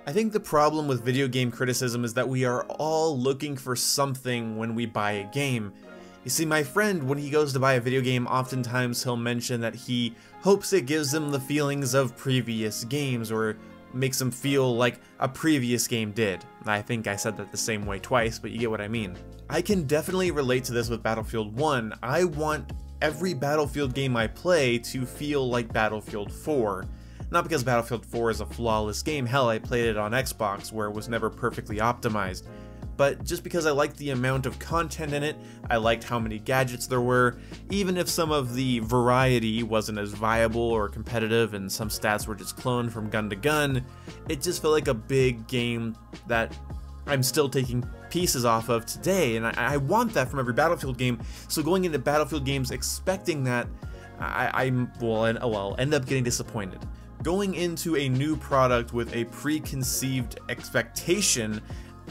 I think the problem with video game criticism is that we are all looking for something when we buy a game. You see, my friend, when he goes to buy a video game, oftentimes he'll mention that he hopes it gives him the feelings of previous games, or makes him feel like a previous game did. I think I said that the same way twice, but you get what I mean. I can definitely relate to this with Battlefield 1. I want every Battlefield game I play to feel like Battlefield 4. Not because Battlefield 4 is a flawless game, hell, I played it on Xbox where it was never perfectly optimized, but just because I liked the amount of content in it, I liked how many gadgets there were, even if some of the variety wasn't as viable or competitive and some stats were just cloned from gun to gun, it just felt like a big game that I'm still taking pieces off of today, and I want that from every Battlefield game. So going into Battlefield games expecting that, I will end up getting disappointed. Going into a new product with a preconceived expectation,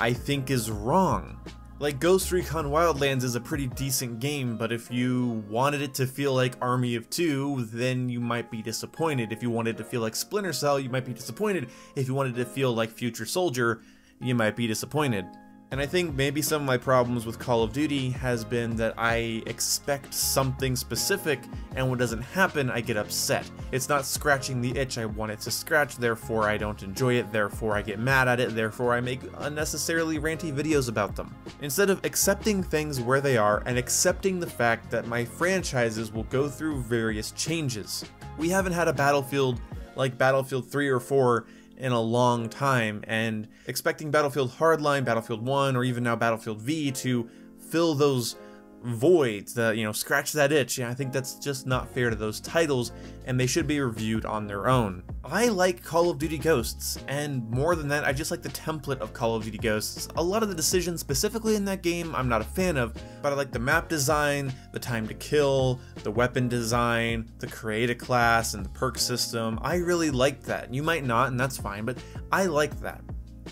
I think is wrong. Like, Ghost Recon Wildlands is a pretty decent game, but if you wanted it to feel like Army of Two, then you might be disappointed. If you wanted it to feel like Splinter Cell, you might be disappointed. If you wanted it to feel like Future Soldier, you might be disappointed. And I think maybe some of my problems with Call of Duty has been that I expect something specific, and when it doesn't happen, I get upset. It's not scratching the itch I want it to scratch, therefore I don't enjoy it, therefore I get mad at it, therefore I make unnecessarily ranty videos about them. Instead of accepting things where they are and accepting the fact that my franchises will go through various changes. We haven't had a Battlefield like Battlefield 3 or 4 in a long time, and expecting Battlefield Hardline, Battlefield 1, or even now Battlefield V to fill those voids, that, scratch that itch, I think that's just not fair to those titles, and they should be reviewed on their own. I like Call of Duty Ghosts, and more than that, I just like the template of Call of Duty Ghosts. A lot of the decisions specifically in that game I'm not a fan of, but I like the map design, the time to kill, the weapon design, the create a class, and the perk system. I really like that. You might not, and that's fine, but I like that.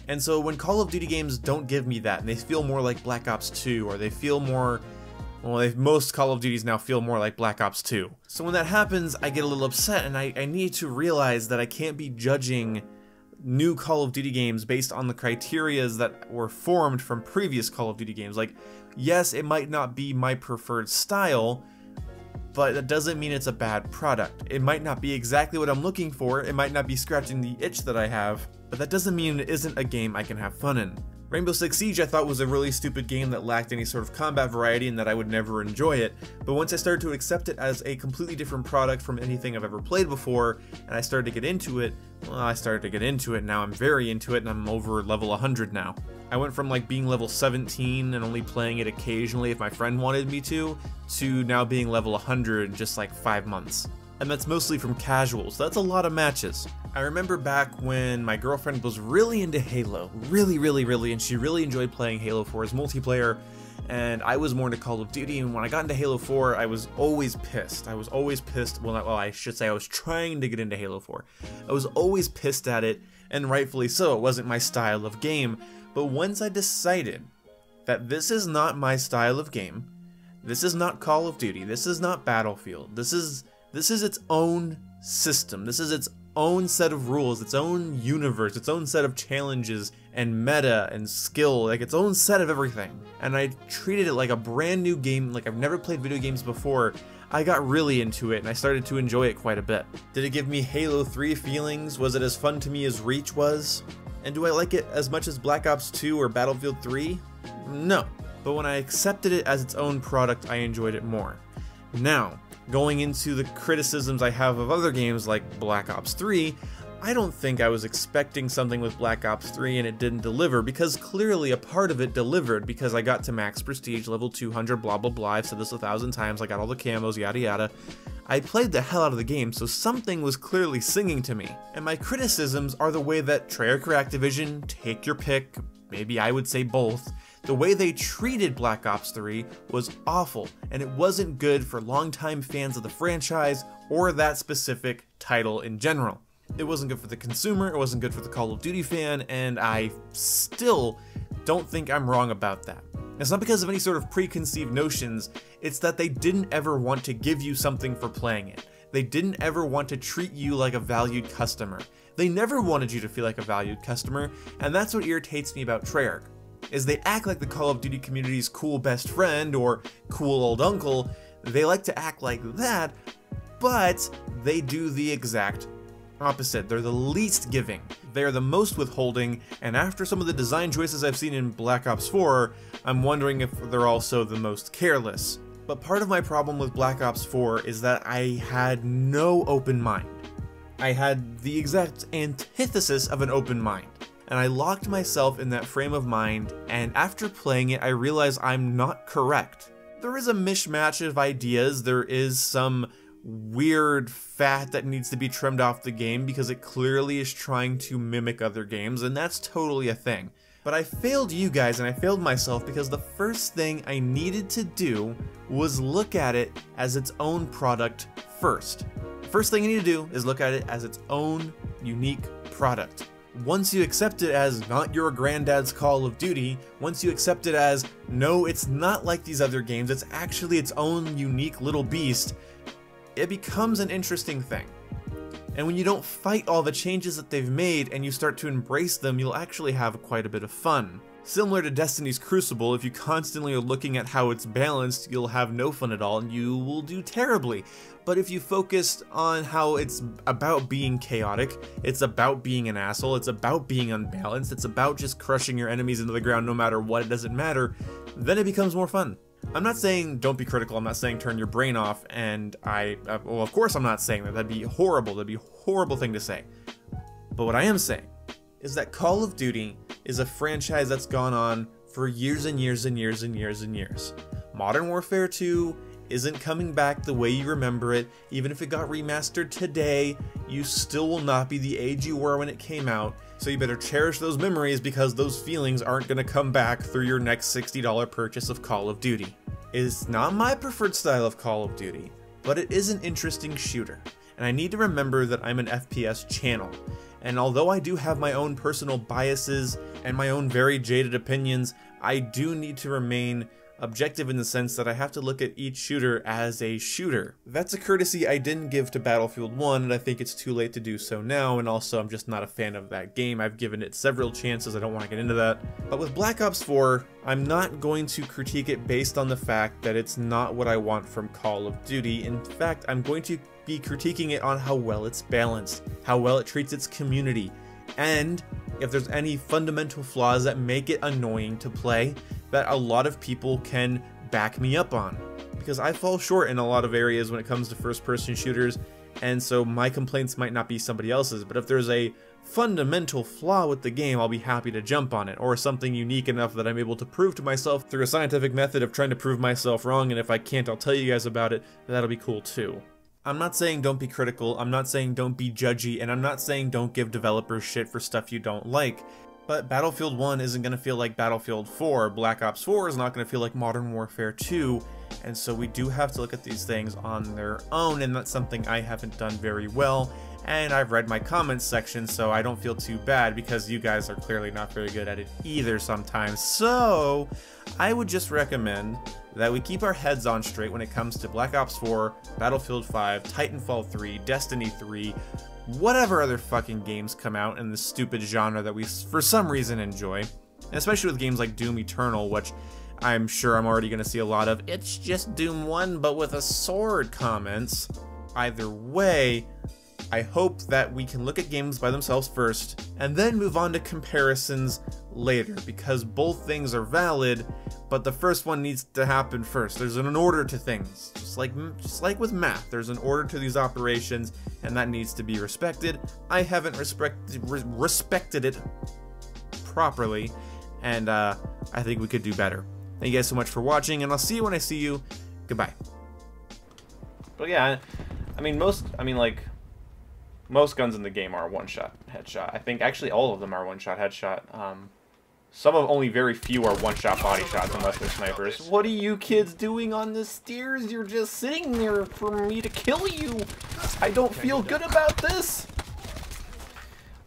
And so when Call of Duty games don't give me that, and they feel more like Black Ops 2, or they feel more, most Call of Duties now feel more like Black Ops 2. So when that happens, I get a little upset, and I need to realize that I can't be judging new Call of Duty games based on the criterias that were formed from previous Call of Duty games. Like, yes, it might not be my preferred style, but that doesn't mean it's a bad product. It might not be exactly what I'm looking for, it might not be scratching the itch that I have, but that doesn't mean it isn't a game I can have fun in. Rainbow Six Siege I thought was a really stupid game that lacked any sort of combat variety and that I would never enjoy it, but once I started to accept it as a completely different product from anything I've ever played before, and I started to get into it, now I'm very into it, and I'm over level 100 now. I went from being level 17 and only playing it occasionally if my friend wanted me to now being level 100 in just 5 months. And that's mostly from casuals. That's a lot of matches. I remember back when my girlfriend was really into Halo, really, and she really enjoyed playing Halo 4's multiplayer, and I was more into Call of Duty, and when I got into Halo 4, I was always pissed. I should say I was trying to get into Halo 4. I was always pissed at it, and rightfully so. It wasn't my style of game, but once I decided that this is not my style of game, this is not Call of Duty, this is not Battlefield, this is its own system, this is its own set of rules, its own universe, its own set of challenges and meta and skill, its own set of everything. And I treated it like a brand new game, like I've never played video games before. I got really into it and I started to enjoy it quite a bit. Did it give me Halo 3 feelings? Was it as fun to me as Reach was? And do I like it as much as Black Ops 2 or Battlefield 3? No. But when I accepted it as its own product, I enjoyed it more. Now, going into the criticisms I have of other games like Black Ops 3, I don't think I was expecting something with Black Ops 3 and it didn't deliver, because clearly a part of it delivered, because I got to max prestige, level 200, blah blah blah, I've said this 1,000 times, I got all the camos, yada yada. I played the hell out of the game, so something was clearly singing to me. And my criticisms are the way that Treyarch or Activision, take your pick, maybe I would say both, the way they treated Black Ops 3 was awful, and it wasn't good for longtime fans of the franchise or that specific title in general. It wasn't good for the consumer, it wasn't good for the Call of Duty fan, and I still don't think I'm wrong about that. It's not because of any sort of preconceived notions, it's that they didn't ever want to give you something for playing it. They didn't ever want to treat you like a valued customer. They never wanted you to feel like a valued customer, and that's what irritates me about Treyarch, is they act like the Call of Duty community's cool best friend or cool old uncle. They like to act like that, but they do the exact opposite. They're the least giving. They're the most withholding, and after some of the design choices I've seen in Black Ops 4, I'm wondering if they're also the most careless. But part of my problem with Black Ops 4 is that I had no open mind. I had the exact antithesis of an open mind. And I locked myself in that frame of mind, and after playing it, I realized I'm not correct. There is a mishmash of ideas, there is some weird fat that needs to be trimmed off the game because it clearly is trying to mimic other games, and that's totally a thing. But I failed you guys and I failed myself because the first thing I needed to do was look at it as its own product first. The first thing you need to do is look at it as its own unique product. Once you accept it as not your granddad's Call of Duty, once you accept it as, no, it's not like these other games, it's actually its own unique little beast, it becomes an interesting thing. And when you don't fight all the changes that they've made and you start to embrace them, you'll actually have quite a bit of fun. Similar to Destiny's Crucible, if you constantly are looking at how it's balanced, you'll have no fun at all and you will do terribly. But if you focus on how it's about being chaotic, it's about being an asshole, it's about being unbalanced, it's about just crushing your enemies into the ground no matter what, it doesn't matter, then it becomes more fun. I'm not saying don't be critical, I'm not saying turn your brain off, and well, of course I'm not saying that, that'd be horrible, that'd be a horrible thing to say. But what I am saying is that Call of Duty is a franchise that's gone on for years and years and years and years and years. Modern Warfare 2 isn't coming back the way you remember it. Even if it got remastered today, you still will not be the age you were when it came out, so you better cherish those memories because those feelings aren't going to come back through your next $60 purchase of Call of Duty. It's not my preferred style of Call of Duty, but it is an interesting shooter, and I need to remember that I'm an FPS channel. And although I do have my own personal biases and my own very jaded opinions, I do need to remain objective in the sense that I have to look at each shooter as a shooter. That's a courtesy I didn't give to Battlefield 1, and I think it's too late to do so now, and also I'm just not a fan of that game. I've given it several chances, I don't want to get into that. But with Black Ops 4, I'm not going to critique it based on the fact that it's not what I want from Call of Duty. In fact, I'm going to be critiquing it on how well it's balanced, how well it treats its community, and if there's any fundamental flaws that make it annoying to play that a lot of people can back me up on. Because I fall short in a lot of areas when it comes to first-person shooters, and so my complaints might not be somebody else's, but if there's a fundamental flaw with the game, I'll be happy to jump on it, or something unique enough that I'm able to prove to myself through a scientific method of trying to prove myself wrong, and if I can't, I'll tell you guys about it, that'll be cool too. I'm not saying don't be critical, I'm not saying don't be judgy, and I'm not saying don't give developers shit for stuff you don't like. But Battlefield 1 isn't going to feel like Battlefield 4, Black Ops 4 is not going to feel like Modern Warfare 2, and so we do have to look at these things on their own, and that's something I haven't done very well, and I've read my comments section, so I don't feel too bad because you guys are clearly not very good at it either sometimes. So I would just recommend that we keep our heads on straight when it comes to Black Ops 4, Battlefield 5, Titanfall 3, Destiny 3, whatever other fucking games come out in this stupid genre that we for some reason enjoy. And especially with games like Doom Eternal, which I'm sure I'm already going to see a lot of "it's just Doom 1 but with a sword" comments. Either way, I hope that we can look at games by themselves first and then move on to comparisons later, because both things are valid, but the first one needs to happen first. There's an order to things, just like with math. There's an order to these operations, and that needs to be respected. I haven't respected it properly, and I think we could do better. Thank you guys so much for watching, and I'll see you when I see you. Goodbye. But yeah, most guns in the game are one-shot headshot. I think actually all of them are one-shot headshot. Some of only very few are one-shot body shots unless they're snipers. What are you kids doing on the stairs? You're just sitting there for me to kill you. I don't feel good about this.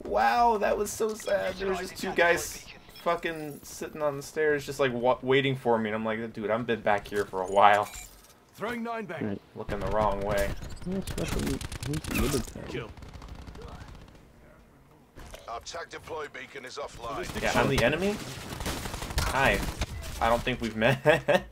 Wow, that was so sad. There was just two guys fucking sitting on the stairs just like waiting for me, and I'm like, dude, I've been back here for a while. Throwing 9 back. Right. Looking the wrong way. Kill. Our tag deploy beacon is offline. Yeah, I'm the enemy? Hi. I don't think we've met.